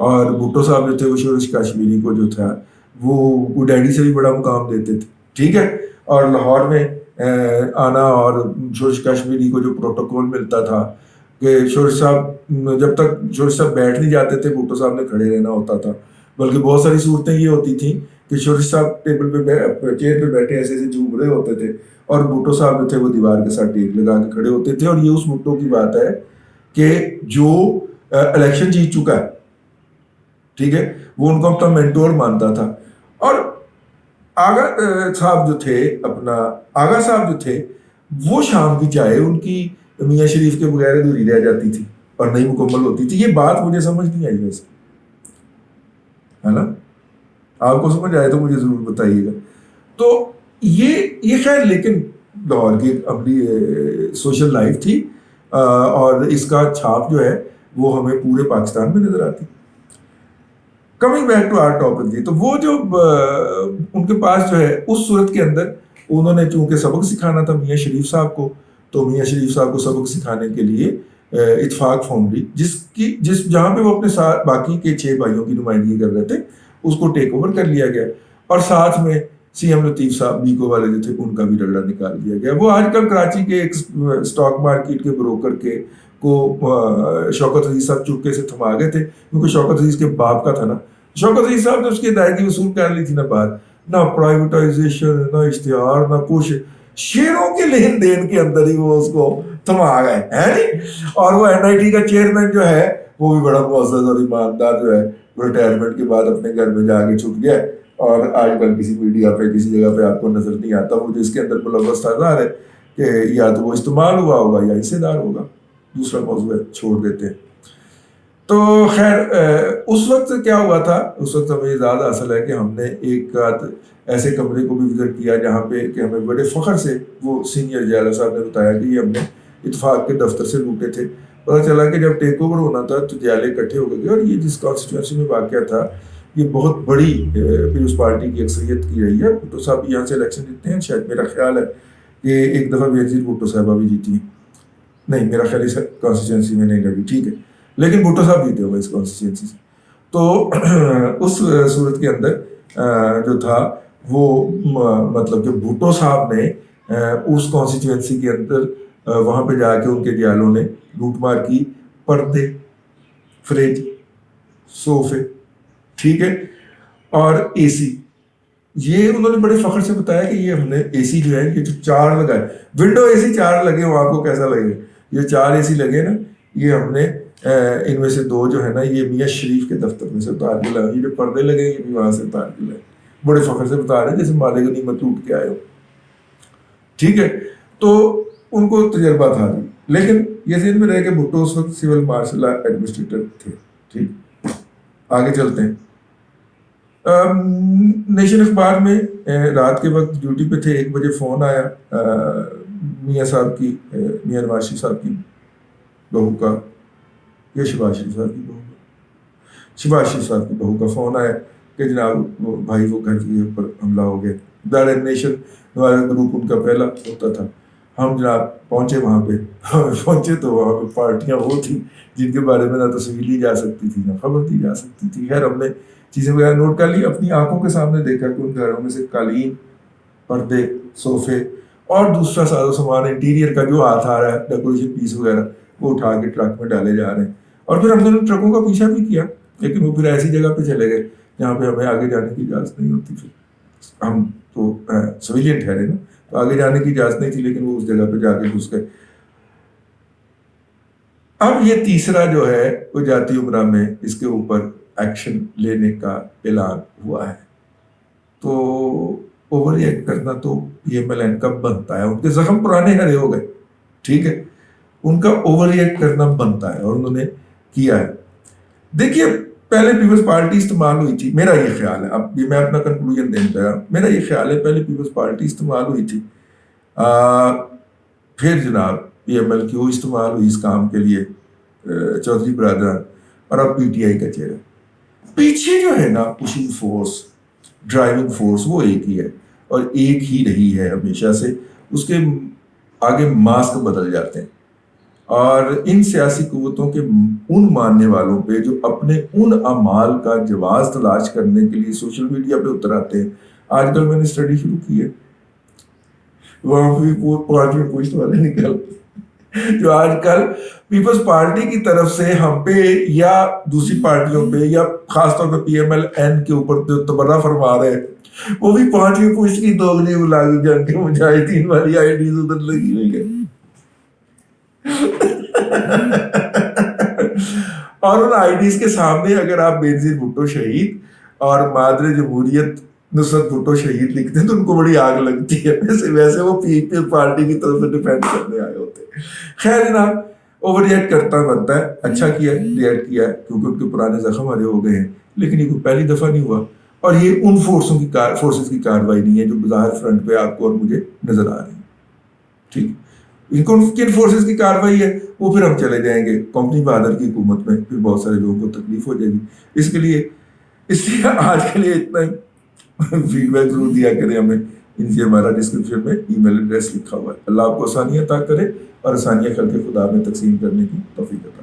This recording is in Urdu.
اور بھٹو صاحب جو تھے وہ شورش کاشمیری کو جو تھا وہ ڈیڈی سے بھی بڑا مقام دیتے تھے، ٹھیک ہے. اور لاہور میں آنا اور شورش کاشمیری کو جو پروٹوکول ملتا تھا کہ شورش صاحب جب تک شورش صاحب بیٹھ نہیں جاتے تھے بھٹو صاحب نے کھڑے رہنا ہوتا تھا، بلکہ بہت ساری صورتیں یہ ہوتی تھیں کہ شورش صاحب ٹیبل پہ چیئر پہ بیٹھے ایسے ایسے جھوم رہے ہوتے تھے اور بھٹو صاحب جو تھے وہ دیوار کے ساتھ ٹیک لگا کے کھڑے ہوتے تھے. اور یہ اس بھٹو کی بات ہے کہ جو الیکشن جیت چکا ہے، ٹھیک ہے، وہ ان کو اپنا مینٹور مانتا تھا. اور آغا صاحب جو تھے اپنا آغا صاحب جو تھے وہ شام کی چائے ان کی میاں شریف کے بغیر ادھوری رہ جاتی تھی اور نہیں مکمل ہوتی تھی. یہ بات مجھے سمجھ نہیں آئی ویسے، ہے نا؟ آپ کو سمجھ آئے تو مجھے ضرور بتائیے گا. تو یہ خیر لیکن لاہور کی اپنی سوشل لائف تھی اور اس کا چھاپ جو ہے وہ ہمیں پورے پاکستان میں نظر آتی. Coming back to our topic جی، تو وہ جو ان کے پاس جو ہے اس صورت کے اندر انہوں نے چونکہ سبق سکھانا تھا میاں شریف صاحب کو، تو میاں شریف صاحب کو سبق سکھانے کے لیے اتفاق فاؤنڈری جس جہاں پہ وہ اپنے ساتھ باقی کے 6 بھائیوں کی نمائندگی کر رہے تھے اس کو ٹیک اوور کر لیا گیا. اور ساتھ میں سی ایم لطیف صاحب بیکو والے جو تھے ان کا بھی رگڑا نکال دیا گیا. وہ آج کل کراچی کے ایک اسٹاک مارکیٹ کے بروکر کے کو شوکت عزیز صاحب چپکے سے تھما گئے تھے کیونکہ شوکت عزیز کے باپ کا تھا نا. شوکت عزیز صاحب نے اس کی ادائیگی وصول کر لی تھی نا بات، نہ پرائیویٹائزیشن نہ اشتہار نہ کچھ، شیئروں کے لین دین کے اندر ہی وہ اس کو تھما گئے ہیں نہیں. اور وہ این آئی ٹی کا چیئرمین جو ہے وہ بھی بڑا معزز اور ایماندار جو ہے ریٹائرمنٹ کے بعد اپنے گھر میں جا کے چھپ گیا اور آج کل کسی میڈیا پہ کسی جگہ پہ آپ کو نظر نہیں آتا. وہ جس کے اندر ملوث ہے کہ یا تو وہ استعمال ہوا ہوگا یا حصے دار ہوگا، دوسرا موضوع ہے، چھوڑ دیتے ہیں. تو خیر اس وقت کیا ہوا تھا، اس وقت ہمیں یاد حاصل ہے کہ ہم نے ایک ایسے کمرے کو بھی وزٹ کیا جہاں پہ کہ ہمیں بڑے فخر سے وہ سینئر جیلا صاحب نے بتایا کہ یہ ہم نے اتفاق کے دفتر سے لوٹے تھے. پتہ چلا کہ جب ٹیک اوور ہونا تھا تو جیلے اکٹھے ہو گئے اور یہ جس کانسٹیٹوینسی میں واقعہ تھا یہ بہت بڑی پیپلز پارٹی کی اکثریت کی رہی ہے. بھٹو صاحب یہاں سے الیکشن جیتتے ہیں، شاید میرا خیال ہے کہ ایک دفعہ بینظیر بھٹو صاحبہ بھی جیتی ہیں، نہیں میرا خیال اس کانسٹیٹوینسی میں نہیں لڑی، ٹھیک ہے، لیکن بھٹو صاحب جیتے ہوئے اس کانسٹیٹوینسی سے. تو اس صورت کے اندر جو تھا وہ مطلب کہ بھٹو صاحب نے اس کانسٹیٹوینسی کے اندر وہاں پہ جا کے ان کے دیالوں نے لوٹ مار کی، پردے، فریج، صوفے، ٹھیک ہے، اور اے سی. یہ انہوں نے بڑے فخر سے بتایا کہ یہ ہم نے اے سی جو ہے یہ جو 4 لگائے، ونڈو اے سی 4 لگے ہوں، آپ کو کیسا لگے؟ یہ 4 اے سی لگے نا، یہ ہم نے ان میں سے 2 جو ہے نا یہ میاں شریف کے دفتر میں سے اتار کے لگا، یہ جو پردے لگے یہ بھی وہاں سے اتار کے لگے. بڑے فخر سے بتا رہے ہیں جیسے مالے غنیمت لوٹ کے آئے ہو، ٹھیک ہے. تو ان کو تجربہ تھا جی، لیکن یہ ذہن میں رہے کہ بھٹو اس وقت سول مارشل ایڈمنسٹریٹر تھے. ٹھیک، آگے چلتے ہیں. نیشن اخبار میں رات کے وقت ڈیوٹی پہ تھے، 1 بجے فون آیا میاں صاحب کی، میاں نواز شریف صاحب کی بہو کا، یا شہباز شریف صاحب کی بہو کا، شہباز شریف صاحب کی بہو کا فون آیا کہ جناب بھائی وہ گھر کے اوپر حملہ ہو گیا. دار نیشن نواز گروپ ان کا پہلا ہوتا تھا. ہم جناب پہنچے وہاں پہ، پہنچے تو وہاں پہ پارٹیاں وہ تھیں جن کے بارے میں نہ تصویر لی جا سکتی تھی نہ خبر دی جا سکتی تھی. خیر ہم نے چیزیں وغیرہ نوٹ کر لی، اپنی آنکھوں کے سامنے دیکھا کہ ان گھروں میں سے قالین، پردے، صوفے اور دوسرا ساز و سامان انٹیریئر کا جو ہاتھ آ رہا ہے، ڈیکوریشن پیس وغیرہ، وہ اٹھا کے ٹرک میں ڈالے جا رہے ہیں. اور پھر ہم نے ٹرکوں کا پیچھا بھی کیا، لیکن وہ پھر ایسی جگہ پہ چلے گئے جہاں پہ ہمیں آگے جانے کی اجازت نہیں ہوتی. پھر ہم تو سویلین ٹھہرے نا، تو آگے جانے کی اجازت نہیں تھی، لیکن وہ اس جگہ پہ جا کے گھس گئے. اب یہ تیسرا جو ہے وہ جاتی عمرہ میں اس کے اوپر ایکشن لینے کا اعلان ہوا ہے. تو اوور ریئیکٹ کرنا تو پی ایم ایل این کا بنتا ہے، ان کے زخم پرانے ہرے ہو گئے، ٹھیک ہے، ان کا اوور ریئیکٹ کرنا بنتا ہے اور انہوں نے کیا ہے. دیکھیے پہلے پیپلز پارٹی استعمال ہوئی تھی، میرا یہ خیال ہے، اب یہ میں اپنا کنکلوژن دینے لگا، میرا یہ خیال ہے پہلے پیپلز پارٹی استعمال ہوئی تھی، پھر جناب پی ایم ایل کیو استعمال ہوئی اس کام کے لیے، چودھری برادران، اور اب پی ٹی آئی کا چہرہ. پیچھے جو ہے نا پشنگ فورس، ڈرائیونگ فورس وہ ایک ہی ہے اور ایک ہی رہی ہے ہمیشہ سے. اس کے آگے ماسک بدل جاتے ہیں. اور ان سیاسی قوتوں کے ان ماننے والوں پہ جو اپنے ان اعمال کا جواز تلاش کرنے کے لیے سوشل میڈیا پہ اتر آتے ہیں. آج کل میں نے اسٹڈی شروع کی ہے, وہاں پہ بھی 5ویں پوسٹ والے نکل جو آج کل پیپلز پارٹی کی طرف سے ہم پہ یا دوسری پارٹیوں پہ یا خاص طور پہ پی ایم ایل این کے اوپر جو تبرہ فرما رہے ہیں, وہ بھی 5ویں پوسٹ کی دوگلی غلامی جنگ کے مجاہدین والی آئی ڈیز ادھر لگی ہوئی ہے. اور ان آئی ڈیز کے سامنے اگر آپ بینظیر بھٹو شہید اور مادر جمہوریت نصرت بھٹو شہید لکھتے ہیں تو ان کو بڑی آگ لگتی ہے. ویسے وہ پیپلز پارٹی کی طرف سے ڈیفینڈ کرنے آئے ہوتے ہیں. خیر جناب, اوور ریئیکٹ کرتا بنتا ہے, اچھا کیا ریئیکٹ کیا ہے کیونکہ ان کے پرانے زخم ہرے ہو گئے ہیں, لیکن یہ کوئی پہلی دفعہ نہیں ہوا, اور یہ ان فورسز کی کارروائی نہیں ہے جو بظاہر فرنٹ پہ آپ کو اور مجھے نظر آ رہی ہے. ٹھیک, کن فورسز کی کارروائی ہے وہ پھر ہم چلے جائیں گے کمپنی بہادر کی حکومت میں, پھر بہت سارے لوگوں کو تکلیف ہو جائے گی. اس لیے آج کے لیے اتنا ہی. فیڈ بیک ضرور دیا کریں ہمیں, ان سے ہمارا ڈسکرپشن میں ای میل ایڈریس لکھا ہوا ہے. اللہ آپ کو آسانیاں عطا کرے اور آسانیاں خلق خدا میں تقسیم کرنے کی توفیق عطا کرے.